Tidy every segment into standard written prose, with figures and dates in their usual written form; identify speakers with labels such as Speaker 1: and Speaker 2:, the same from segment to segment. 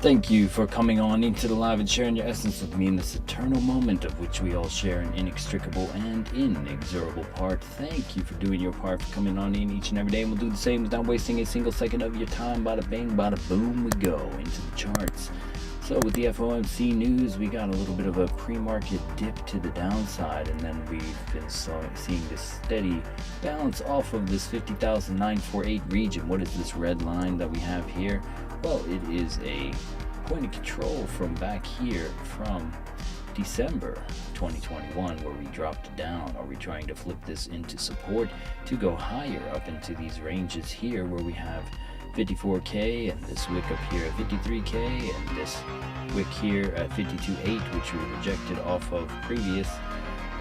Speaker 1: Thank you for coming on into the live and sharing your essence with me in this eternal moment of which we all share an inextricable and inexorable part. Thank you for doing your part, for coming on in each and every day, and we'll do the same without wasting a single second of your time. Bada bang, bada boom, we go into the charts. So with the FOMC news, we got a little bit of a pre-market dip to the downside, and then we've been seeing this steady bounce off of this 50,948 region. What is this red line that we have here? Well, it is a point of control from back here from December 2021, where we dropped down. Are we trying to flip this into support to go higher up into these ranges here, where we have 54K and this wick up here at 53K and this wick here at 52.8, which we rejected off of previous?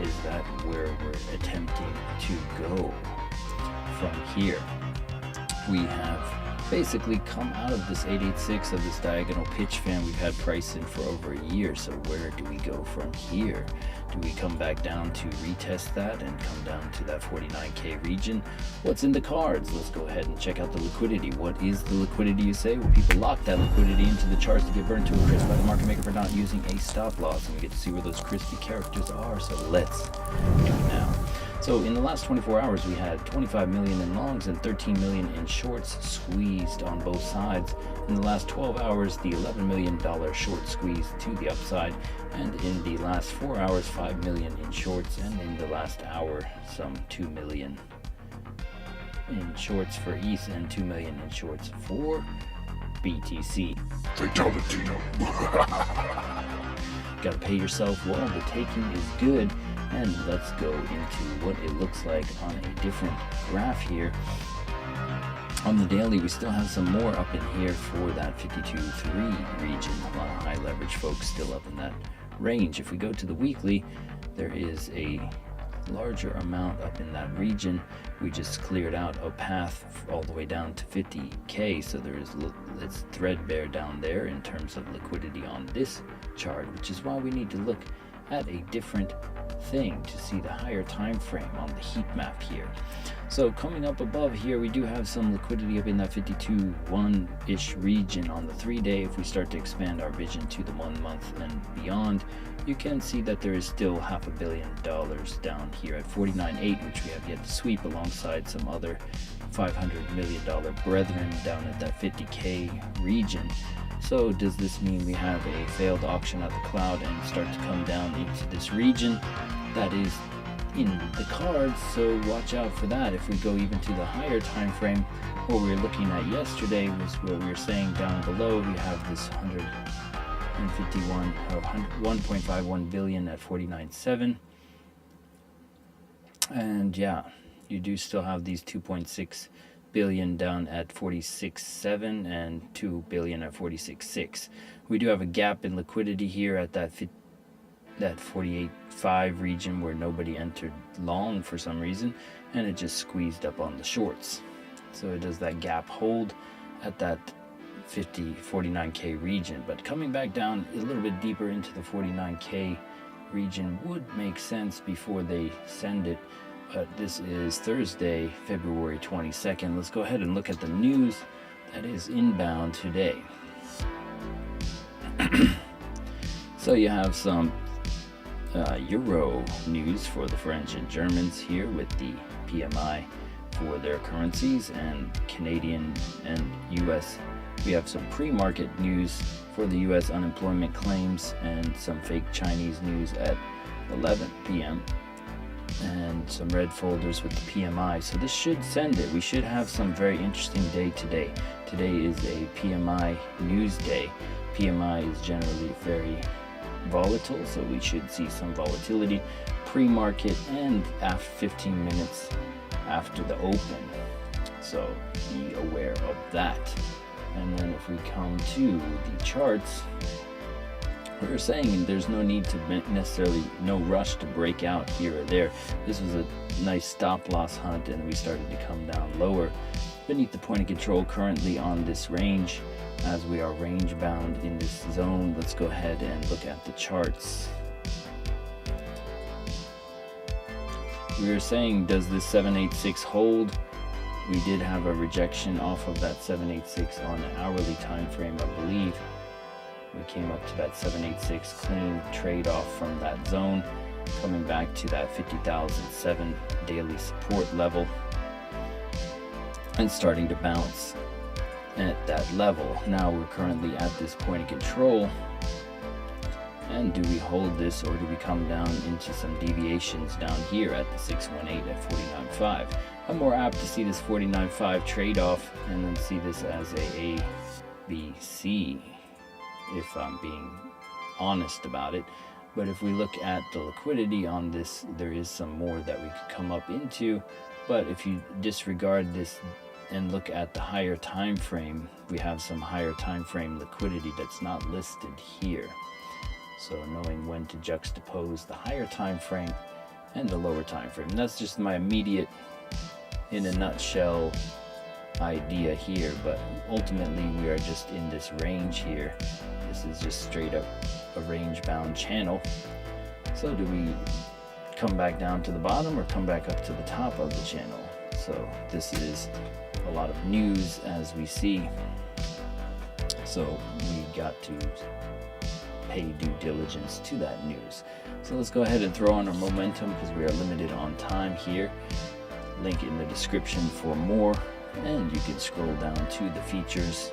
Speaker 1: Is that where we're attempting to go from here? We have basically come out of this 886 of this diagonal pitch fan we've had pricing for over a year. So where do we go from here? Do we come back down to retest that and come down to that 49K region? What's in the cards? Let's go ahead and check out the liquidity. What is the liquidity, you say? Well, people lock that liquidity into the charts to get burned to a crisp by the market maker for not using a stop loss, and we get to see where those crispy characters are. So let's do it now. So in the last 24 hours, we had 25 million in longs and 13 million in shorts squeezed on both sides. In the last 12 hours, the $11 million short squeeze to the upside, and in the last 4 hours, 5 million in shorts, and in the last hour, some 2 million in shorts for ETH and 2 million in shorts for BTC.
Speaker 2: Fatality.
Speaker 1: Gotta pay yourself well. The taking is good. And let's go into what it looks like on a different graph here. On the daily, we still have some more up in here for that 52.3 region. A lot of high leverage folks still up in that range. If we go to the weekly, there is a larger amount up in that region. We just cleared out a path all the way down to 50K, so it's threadbare down there in terms of liquidity on this chart, which is why we need to look at a different thing to see the higher time frame on the heat map here. So coming up above here, we do have some liquidity up in that 52.1-ish region on the 3-day. If we start to expand our vision to the 1 month and beyond, you can see that there is still $500 million down here at 49.8, which we have yet to sweep, alongside some other $500 million brethren down at that 50K region. So does this mean we have a failed auction at the cloud and start to come down into this region? That is in the cards, so watch out for that. If we go even to the higher time frame, what we were looking at yesterday was what we were saying down below. We have this 151 billion at 49.7, and yeah, you do still have these 2.6 billion down at 46.7 and 2 billion at 46.6. We do have a gap in liquidity here at that 48.5 region where nobody entered long for some reason, and it just squeezed up on the shorts. So does that gap hold at that 49K region? But coming back down a little bit deeper into the 49K region would make sense before they send it. But this is Thursday, February 22nd. Let's go ahead and look at the news that is inbound today. So you have some Euro news for the French and Germans here with the PMI for their currencies, and Canadian and US. We have some pre-market news for the US unemployment claims and some fake Chinese news at 11 p.m. and some red folders with the PMI. So this should send it. We should have some very interesting day today. Today is a PMI news day. PMI is generally very volatile, so we should see some volatility pre-market and after 15 minutes after the open. So be aware of that. And then if we come to the charts, we're saying there's no need to necessarily, no rush to break out here or there. This was a nice stop loss hunt, and we started to come down lower beneath the point of control currently on this range, as we are range bound in this zone. Let's go ahead and look at the charts. We were saying, does this 786 hold? We did have a rejection off of that 786 on an hourly time frame, I believe. We came up to that 786 clean trade off from that zone, coming back to that 50,007 daily support level and starting to bounce at that level. Now we're currently at this point of control, and do we hold this, or do we come down into some deviations down here at the 618 at 49.5? I'm more apt to see this 49.5 trade off and then see this as a B, C, if I'm being honest about it. But if we look at the liquidity on this, there is some more that we could come up into. But if you disregard this and look at the higher time frame, we have some higher time frame liquidity that's not listed here. So knowing when to juxtapose the higher time frame and the lower time frame. And that's just my immediate, in a nutshell, idea here. But ultimately we are just in this range here. This is just straight up a range bound channel. So do we come back down to the bottom or come back up to the top of the channel? So this is a lot of news as we see. So we got to pay due diligence to that news. So let's go ahead and throw on our momentum because we are limited on time here. Link in the description for more, and you can scroll down to the features,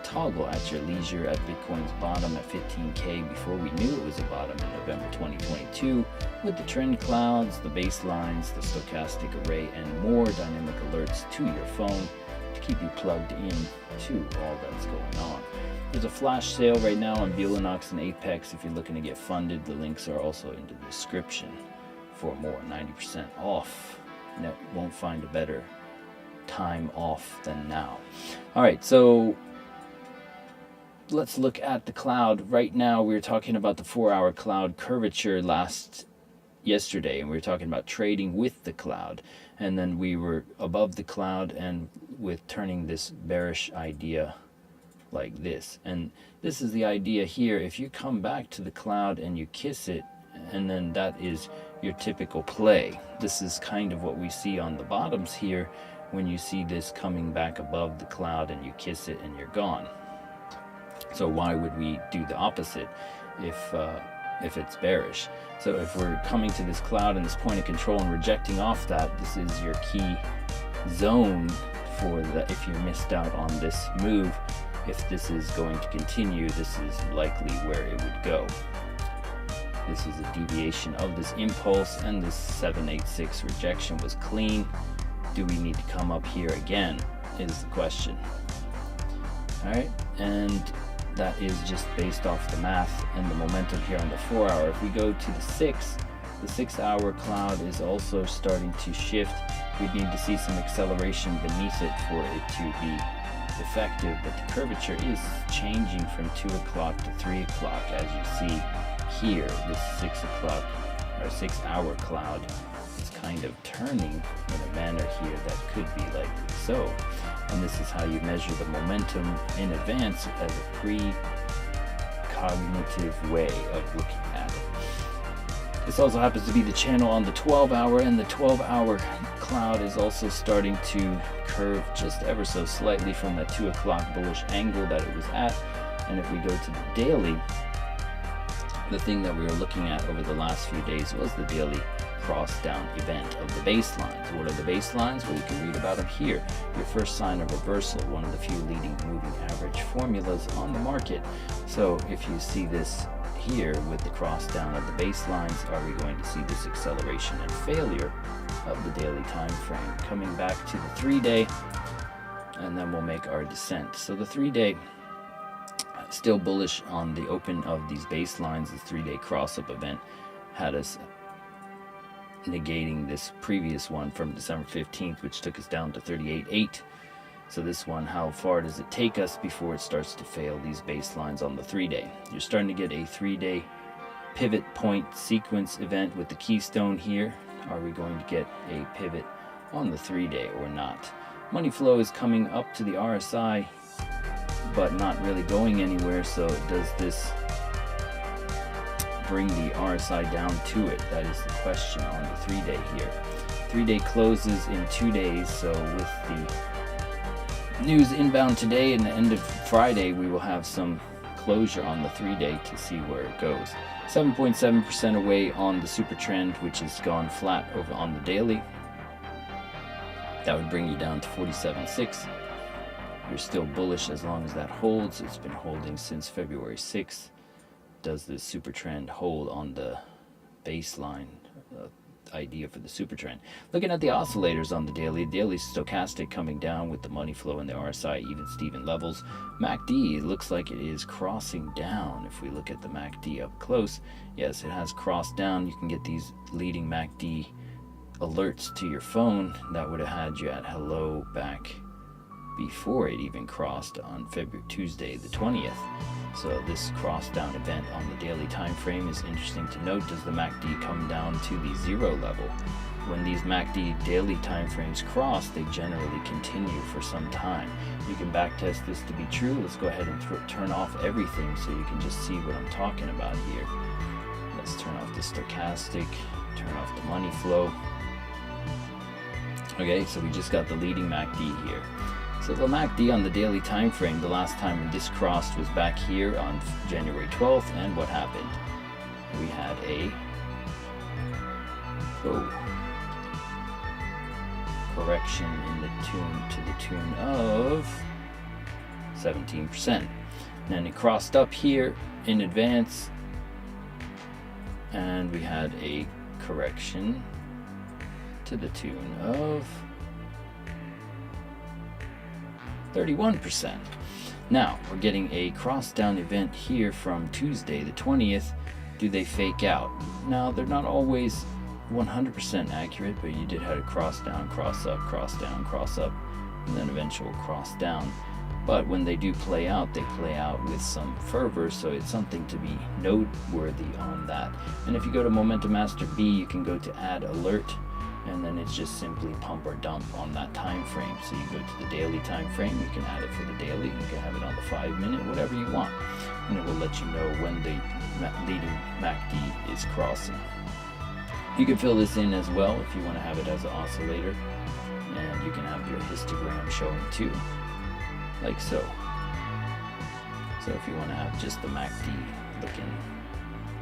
Speaker 1: toggle at your leisure at Bitcoin's bottom at 15K before we knew it was a bottom in November 2022, with the trend clouds, the baselines, the stochastic array, and more dynamic alerts to your phone to keep you plugged in to all that's going on. There's a flash sale right now on Bulenox and Apex if you're looking to get funded. The links are also in the description for more. 90% off. Won't find a better time off than now. All right, so let's look at the cloud. Right now we were talking about the 4-hour cloud curvature yesterday, and we were talking about trading with the cloud, and then we were above the cloud and with turning this bearish idea like this. And this is the idea here. If you come back to the cloud and you kiss it, and then that is your typical play. This is kind of what we see on the bottoms here when you see this coming back above the cloud and you kiss it and you're gone. So why would we do the opposite if it's bearish? So if we're coming to this cloud and this point of control and rejecting off that, this is your key zone for that. If you missed out on this move, if this is going to continue, this is likely where it would go. This is a deviation of this impulse, and this 786 rejection was clean. Do we need to come up here again is the question. All right, and that is just based off the math and the momentum here on the 4-hour. If we go to the 6-hour cloud is also starting to shift. We need to see some acceleration beneath it for it to be effective, but the curvature is changing from 2 o'clock to 3 o'clock, as you see here. This 6 o'clock or 6-hour cloud is kind of turning in a manner here that could be likely so. And this is how you measure the momentum in advance as a pre-cognitive way of looking at it. This also happens to be the channel on the 12-hour, and the 12-hour cloud is also starting to curve just ever so slightly from that 2 o'clock bullish angle that it was at. And if we go to the daily, the thing that we were looking at over the last few days was the daily cross down event of the baselines. What are the baselines? Well, you can read about them here. Your first sign of reversal, one of the few leading moving average formulas on the market. So if you see this here with the cross down of the baselines, are we going to see this acceleration and failure of the daily time frame? Coming back to the 3-day, and then we'll make our descent. So the 3-day, still bullish on the open of these baselines. The 3-day cross-up event had us negating this previous one from December 15th, which took us down to 38.8. So this one, how far does it take us before it starts to fail these baselines on the 3-day? You're starting to get a 3-day pivot point sequence event with the keystone here. Are we going to get a pivot on the 3-day or not? Money flow is coming up to the RSI, but not really going anywhere. So does this bring the RSI down to it? That is the question on the 3-day here. 3-day closes in 2 days, so with the news inbound today and the end of Friday, we will have some closure on the 3-day to see where it goes. 7.7% away on the super trend, which has gone flat over on the daily. That would bring you down to 47.6. You're still bullish as long as that holds. It's been holding since February 6th. Does the super trend hold on the baseline idea for the super trend? Looking at the oscillators on the daily stochastic coming down with the money flow and the RSI even Steven levels. MACD looks like it is crossing down. If we look at the MACD up close, yes, it has crossed down. You can get these leading MACD alerts to your phone. That would have had you at hello back before it even crossed on Tuesday the 20th. So this cross down event on the daily time frame is interesting to note. Does the MACD come down to the 0 level? When these MACD daily time frames cross, they generally continue for some time. You can backtest this to be true. Let's go ahead and turn off everything so you can just see what I'm talking about here. Let's turn off the stochastic, turn off the money flow. Okay, so we just got the leading MACD here. So the MACD on the daily time frame, the last time this crossed was back here on January 12th, and what happened? We had a correction in the to the tune of 17%. And then it crossed up here in advance, and we had a correction to the tune of 31%. Now we're getting a cross down event here from Tuesday the 20th. Do they fake out? Now they're not always 100% accurate, but you did have a cross down, cross up, cross down, cross up, and then eventual cross down. But when they do play out, they play out with some fervor, so it's something to be noteworthy on that. And if you go to Momentum Master B, you can go to add alert, and then it's just simply pump or dump on that time frame. So you go to the daily time frame, you can add it for the daily, you can have it on the 5-minute, whatever you want, and it will let you know when the leading MACD is crossing. You can fill this in as well if you want to have it as an oscillator, and you can have your histogram showing too, like so. So if you want to have just the MACD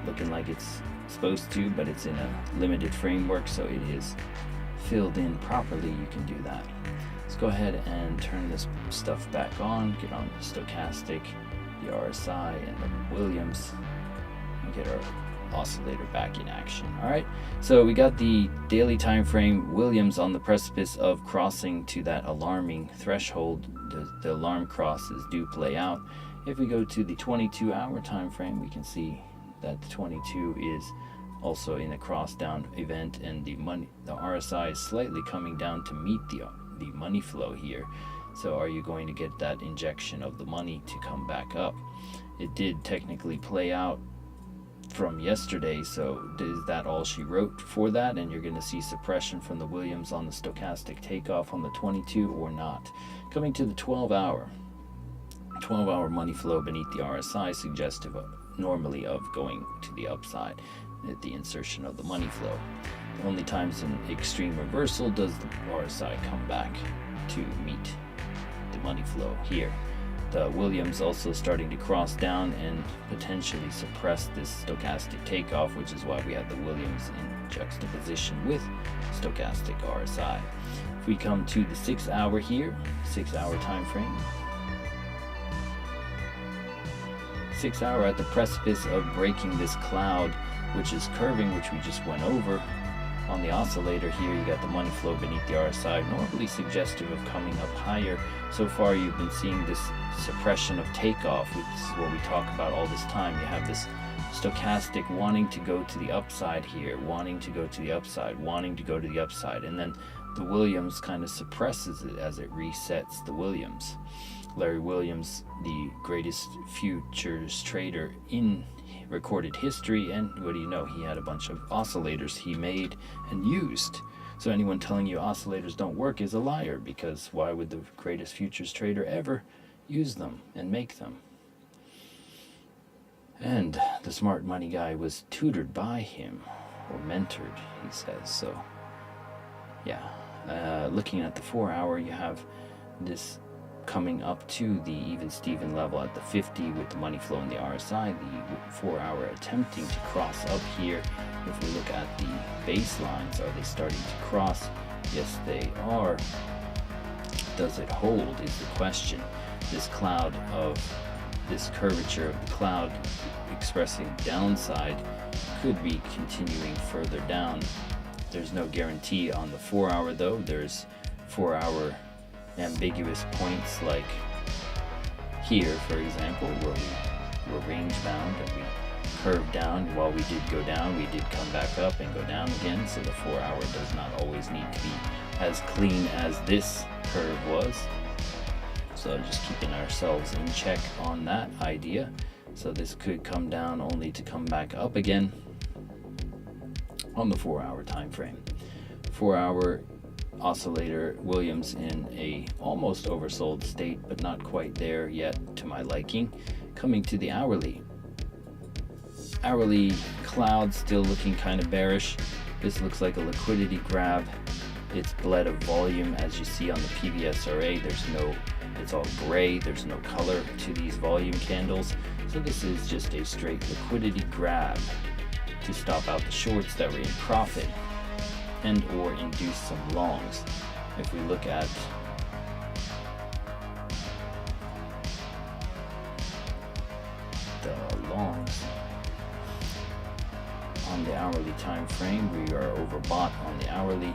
Speaker 1: looking like it's supposed to, but it's in a limited framework, so it is filled in properly, you can do that. Let's go ahead and turn this stuff back on, get on the stochastic, the RSI, and the Williams, and get our oscillator back in action. All right, so we got the daily time frame Williams on the precipice of crossing to that alarming threshold. The alarm crosses do play out. If we go to the 22-hour time frame, we can see that the 22 is also in a cross down event, and the RSI is slightly coming down to meet the money flow here. So are you going to get that injection of the money to come back up? It did technically play out from yesterday, so is that all she wrote for that, and you're going to see suppression from the Williams on the stochastic takeoff on the 22 or not? Coming to the 12-hour money flow beneath the RSI, suggestive normally of going to the upside at the insertion of the money flow. The only times in extreme reversal does the RSI come back to meet the money flow here. The Williams also starting to cross down and potentially suppress this stochastic takeoff, which is why we have the Williams in juxtaposition with stochastic RSI. If we come to the 6-hour here, 6-hour time frame, 6-hour at the precipice of breaking this cloud, which is curving, which we just went over. On the oscillator here, you got the money flow beneath the RSI, normally suggestive of coming up higher. So far, you've been seeing this suppression of takeoff, which is what we talk about all this time. You have this stochastic wanting to go to the upside here, wanting to go to the upside, wanting to go to the upside, and then the Williams kind of suppresses it as it resets the Williams. Larry Williams, the greatest futures trader in recorded history, and what do you know, he had a bunch of oscillators he made and used. So anyone telling you oscillators don't work is a liar, because why would the greatest futures trader ever use them and make them? And the smart money guy was tutored by him, or mentored, he says. So yeah, looking at the 4-hour, you have this coming up to the even Steven level at the 50 with the money flow in the RSI, the 4 hour attempting to cross up here. If we look at the baselines, are they starting to cross? Yes, they are. Does it hold is the question. This cloud of this curvature of the cloud expressing downside could be continuing further down. There's no guarantee on the 4 hour though. There's 4 hour ambiguous points like here, for example, where we were range bound and we curved down. While we did go down, we did come back up and go down again. So the 4 hour does not always need to be as clean as this curve was. So just keeping ourselves in check on that idea. So this could come down only to come back up again on the 4 hour time frame. 4 hour oscillator Williams in a almost oversold state, but not quite there yet to my liking. Coming to the hourly cloud still looking kind of bearish. This looks like a liquidity grab. It's bled of volume, as you see on the PVSRA. It's all gray, there's no color to these volume candles. So this is just a straight liquidity grab to stop out the shorts that were in profit and or induce some longs. If we look at the longs on the hourly time frame, we are overbought on the hourly.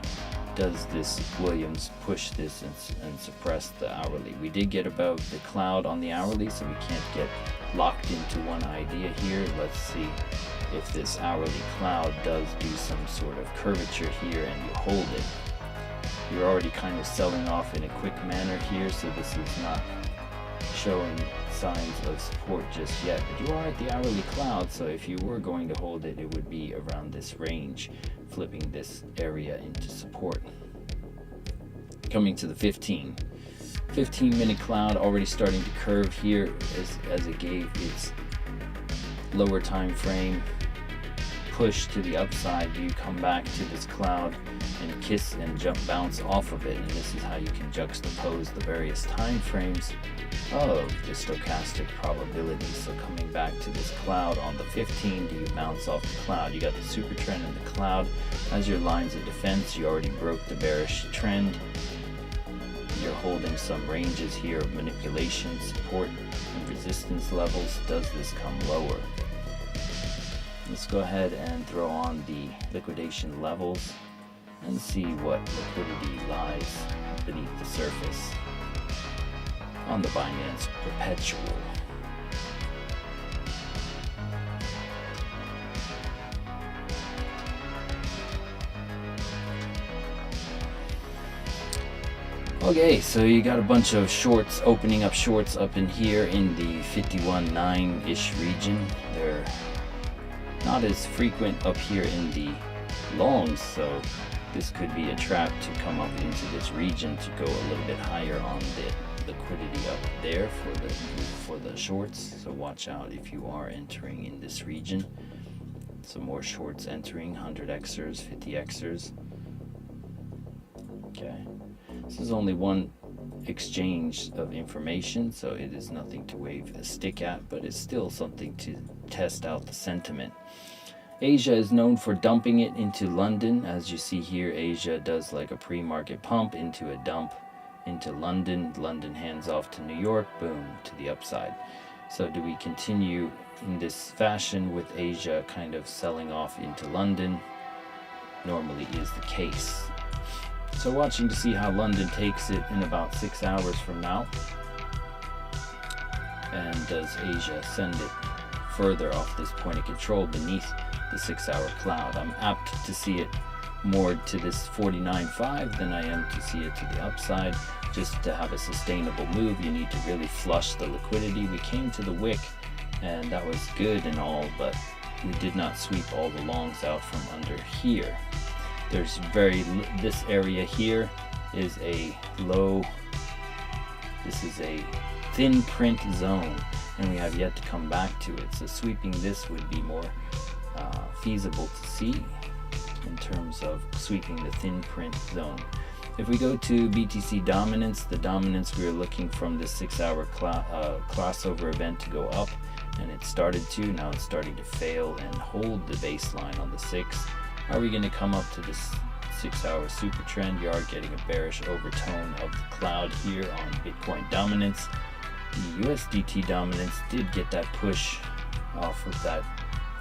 Speaker 1: Does this Williams push this and suppress the hourly? We did get above the cloud on the hourly, so we can't get locked into one idea here. Let's see if this hourly cloud does do some sort of curvature here and you hold it. You're already kind of selling off in a quick manner here, so this is not showing signs of support just yet, but you are at the hourly cloud, so if you were going to hold it, it would be around this range, flipping this area into support. Coming to the 15-minute cloud, already starting to curve here as it gave its lower time frame push to the upside. You come back to this cloud and kiss and jump bounce off of it, and this is how you can juxtapose the various time frames of the stochastic probability. So coming back to this cloud on the 15, do you bounce off the cloud? You got the super trend in the cloud as your lines of defense. You already broke the bearish trend. You're holding some ranges here of manipulation, support and resistance levels. Does this come lower? Let's go ahead and throw on the liquidation levels and see what liquidity lies beneath the surface on the Binance Perpetual. Okay, so you got a bunch of shorts opening up shorts up in here in the 51.9-ish region. They're not as frequent up here in the longs, so this could be a trap to come up into this region to go a little bit higher on the liquidity up there for the shorts. So watch out if you are entering in this region. Some more shorts entering, 100xers, 50xers. Okay, this is only one exchange of information, so it is nothing to wave a stick at, but it's still something to test out the sentiment. Asia is known for dumping it into London. As you see here, Asia does like a pre-market pump into a dump into London. London hands off to New York, boom, to the upside. So do we continue in this fashion with Asia kind of selling off into London? Normally is the case. So watching to see how London takes it in about 6 hours from now. And does Asia send it further off this point of control beneath the 6 hour cloud? I'm apt to see it more to this 49.5 than I am to see it to the upside. Just to have a sustainable move, you need to really flush the liquidity. We came to the wick and that was good and all, but we did not sweep all the longs out from under here. There's this area here is a low, this is a thin print zone, and we have yet to come back to it. So sweeping this would be more feasible to see in terms of sweeping the thin print zone. If we go to BTC dominance, the dominance, we are looking from this 6-hour crossover event to go up, and it started to. Now it's starting to fail and hold the baseline on the 6. Are we going to come up to this 6-hour super trend? You are getting a bearish overtone of the cloud here on Bitcoin dominance. The USDT dominance did get that push off of that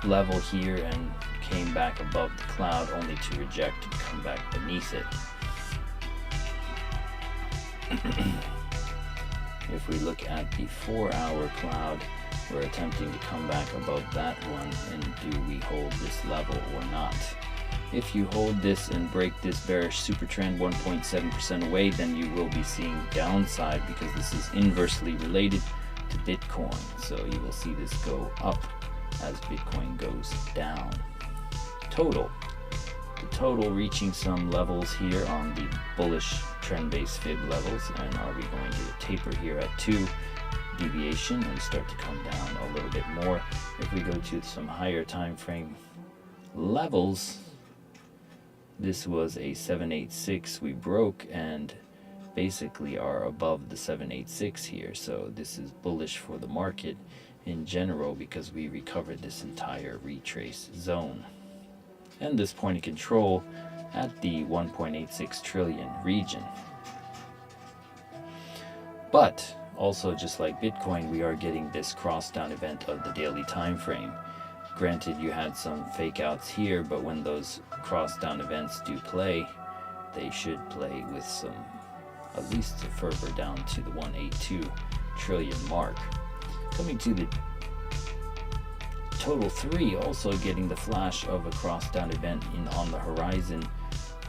Speaker 1: level here and came back above the cloud, only to reject and come back beneath it. If we look at the 4-hour cloud, we're attempting to come back above that one, and do we hold this level or not? If you hold this and break this bearish super trend 1.7% away, then you will be seeing downside, because this is inversely related to Bitcoin. So you will see this go up as Bitcoin goes down. The total reaching some levels here on the bullish trend-based fib levels, and are we going to taper here at 2 deviation and start to come down a little bit more? If we go to some higher time frame levels, this was a 786 we broke, and basically are above the 786 here. So this is bullish for the market in general, because we recovered this entire retrace zone and this point of control at the 1.86 trillion region. But also, just like Bitcoin, we are getting this cross down event of the daily time frame. Granted, you had some fake outs here, but when those cross down events do play, they should play with some, at least a fervor down to the 182 trillion mark. Coming to the total 3, also getting the flash of a cross down event on the horizon.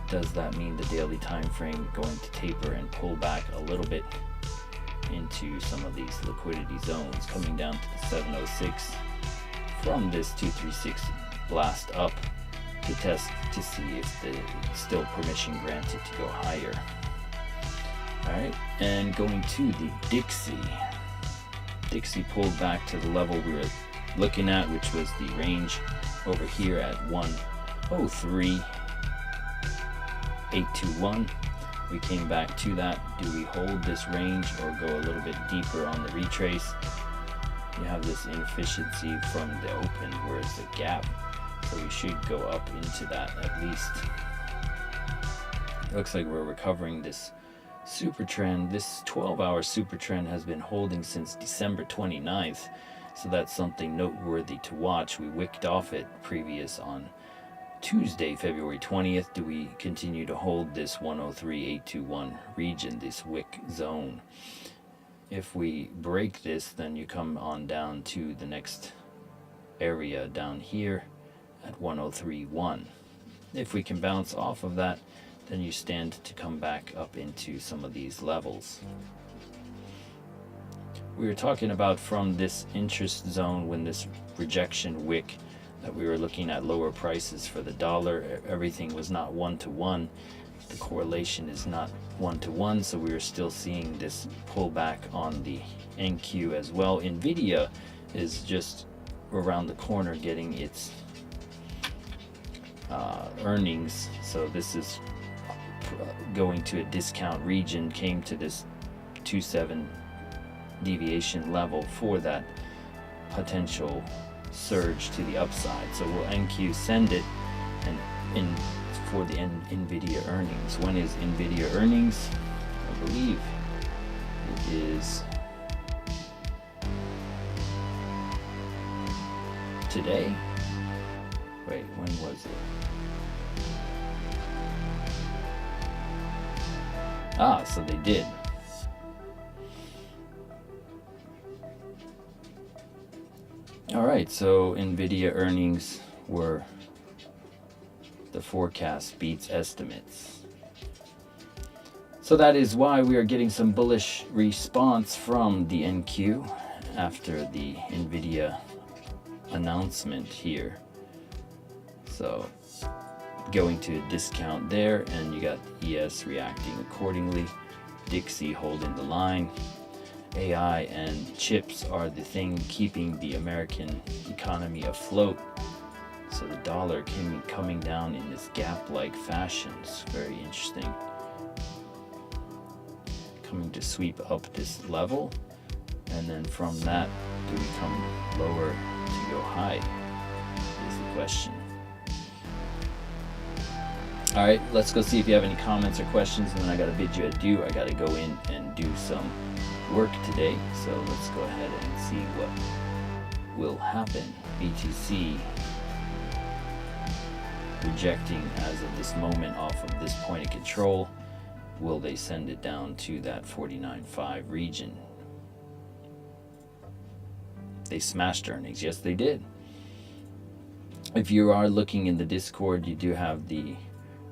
Speaker 1: Does that mean the daily time frame going to taper and pull back a little bit into some of these liquidity zones, coming down to the 706 from this 236 blast up to test to see if the still permission granted to go higher? Alright, and going to the Dixie pulled back to the level we were looking at, which was the range over here at 103.821. We came back to that. Do we hold this range or go a little bit deeper on the retrace? You have this inefficiency from the open, whereas the gap, so we should go up into that at least. It looks like we're recovering this super trend. This 12-hour super trend has been holding since December 29th. So that's something noteworthy to watch. We wicked off it previous on Tuesday, February 20th. Do we continue to hold this 103.821 region, this wick zone? If we break this, then you come on down to the next area down here at 103.1. If we can bounce off of that, then you stand to come back up into some of these levels. We were talking about from this interest zone, when this rejection wick, that we were looking at lower prices for the dollar. Everything was not 1-to-1. The correlation is not 1-to-1, so we are still seeing this pullback on the NQ as well. Nvidia is just around the corner getting its earnings, so this is going to a discount region, came to this 2.7 deviation level for that potential surge to the upside. So will NQ send it and for the Nvidia earnings? When is Nvidia earnings? I believe it is today. Wait, when was it? So they did. Alright, so Nvidia earnings were the forecast beats estimates. So that is why we are getting some bullish response from the NQ after the Nvidia announcement here. So going to a discount there, and you got ES reacting accordingly, Dixie holding the line. AI and chips are the thing keeping the American economy afloat. So the dollar coming down in this gap-like fashion is very interesting. coming to sweep up this level, and then from that, do we come lower to go high is the question. All right, let's go see if you have any comments or questions, and then I gotta bid you adieu. I gotta go in and do some work today, so let's go ahead and see what will happen. BTC rejecting as of this moment off of this point of control. Will they send it down to that 49.5 region? They smashed earnings. Yes, they did. If you are looking in the Discord, you do have the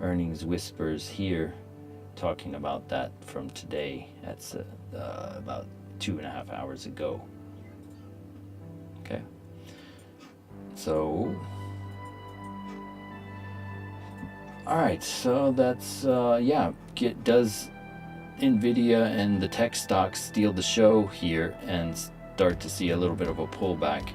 Speaker 1: earnings whispers here talking about that from today. That's about 2.5 hours ago. Okay. So, all right. So that's yeah. Does Nvidia and the tech stocks steal the show here and start to see a little bit of a pullback?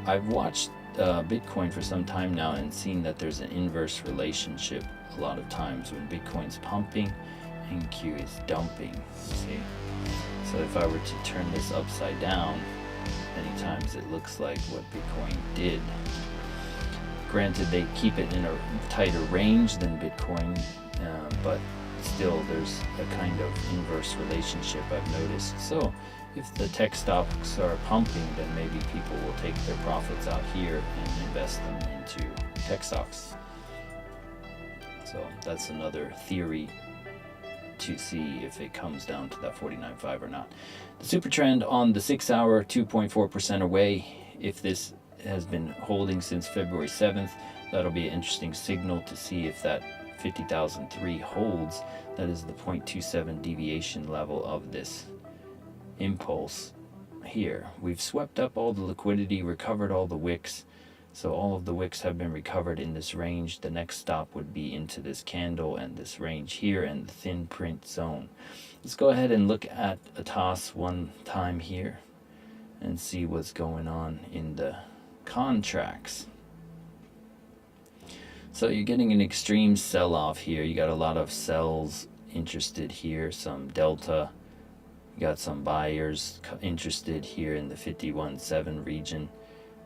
Speaker 1: I've watched Bitcoin for some time now and seen that there's an inverse relationship a lot of times. When Bitcoin's pumping, NQ is dumping. See, so if I were to turn this upside down, many times it looks like what Bitcoin did. Granted, they keep it in a tighter range than Bitcoin, but still there's a kind of inverse relationship I've noticed. So if the tech stocks are pumping, then maybe people will take their profits out here and invest them into tech stocks. So that's another theory to see if it comes down to that 49.5 or not. The super trend on the 6 hour, 2.4% away. If this has been holding since February 7th, that'll be an interesting signal to see if that 50,003 holds. That is the 0.27 deviation level of this impulse here. We've swept up all the liquidity, recovered all the wicks. So all of the wicks have been recovered in this range. The next stop would be into this candle and this range here and the thin print zone. Let's go ahead and look at a toss one time here and see what's going on in the contracts. So you're getting an extreme sell-off here. You got a lot of sells interested here, some delta. You got some buyers interested here in the 51.7 region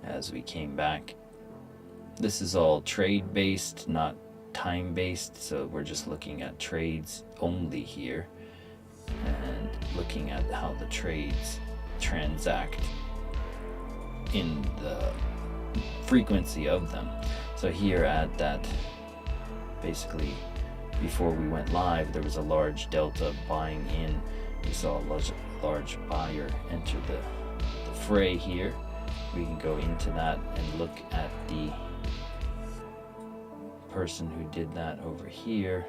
Speaker 1: as we came back. This is all trade based, not time based, so we're just looking at trades only here and looking at how the trades transact in the frequency of them. So here at that, basically before we went live, there was a large delta buying in. We saw a large buyer enter the fray here. We can go into that and look at the person who did that over here.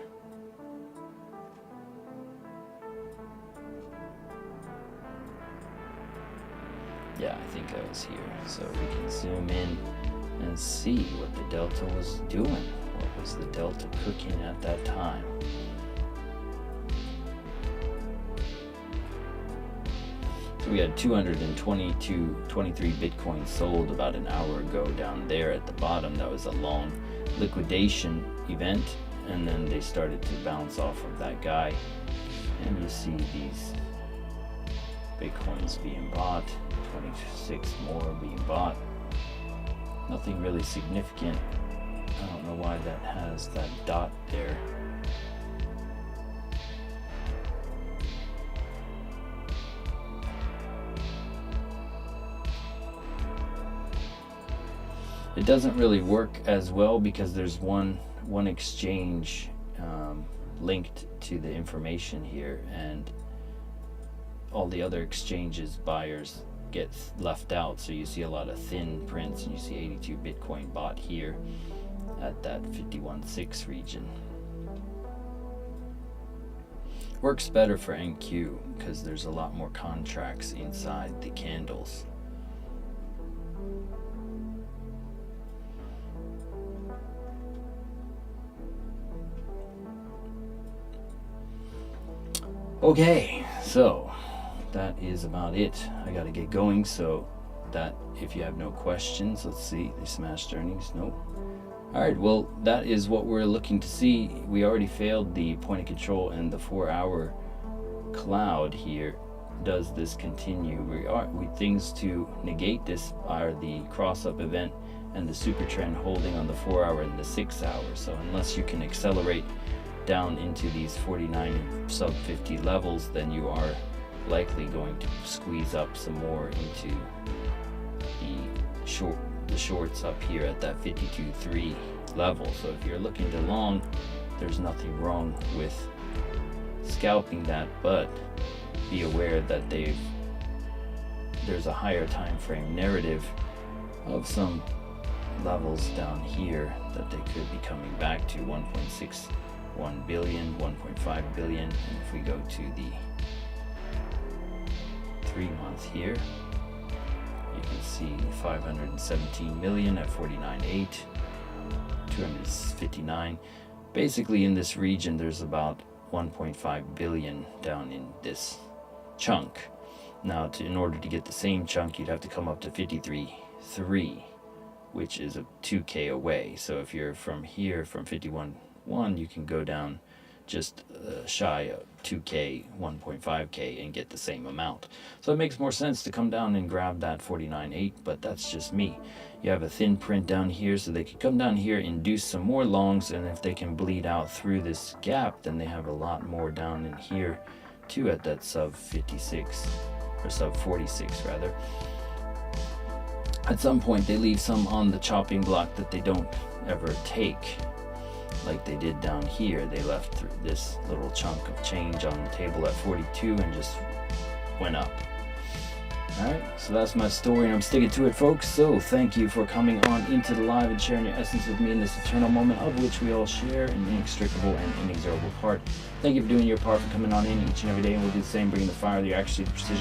Speaker 1: Yeah, I think I was here. So we can zoom in and see what the delta was doing. What was the delta cooking at that time? So we had 23 Bitcoin sold about an hour ago down there at the bottom. That was a long liquidation event, and then they started to bounce off of that guy. And you see these Bitcoins being bought, 26 more being bought. Nothing really significant. I don't know why that has that dot there. It doesn't really work as well because there's one exchange linked to the information here, and all the other exchanges buyers get left out. So you see a lot of thin prints, and you see 82 Bitcoin bought here at that 51.6 region. Works better for NQ because there's a lot more contracts inside the candles. Okay, so that is about it. I gotta get going, so that if you have no questions, let's see, they smashed earnings, nope. All right, well, that is what we're looking to see. We already failed the point of control and the 4 hour cloud here, does this continue? Things to negate this are the cross-up event and the super trend holding on the 4-hour and the 6-hour. So unless you can accelerate down into these 49 sub 50 levels, then you are likely going to squeeze up some more into the shorts up here at that 52.3 level. So if you're looking to long, there's nothing wrong with scalping that, but be aware that there's a higher time frame narrative of some levels down here that they could be coming back to 1.61 billion, 1.5 billion. And if we go to the 3 month here, you can see 517 million at 49.8, 259. Basically in this region there's about 1.5 billion down in this chunk. Now in order to get the same chunk, you'd have to come up to 53.3, which is a 2k away. So if you're from here, from 51.1, you can go down just shy of 2k, 1.5k, and get the same amount. So it makes more sense to come down and grab that 49.8, but that's just me. You have a thin print down here, so they could come down here, induce some more longs, and if they can bleed out through this gap, then they have a lot more down in here too at that sub 56, or sub 46 rather. At some point they leave some on the chopping block that they don't ever take, like they did down here. They left this little chunk of change on the table at 42 and just went up. Alright, so that's my story and I'm sticking to it, folks. So thank you for coming on into the live and sharing your essence with me in this eternal moment of which we all share an inextricable and inexorable part. Thank you for doing your part, for coming on in each and every day, and we'll do the same, bringing the fire, the accuracy, the precision,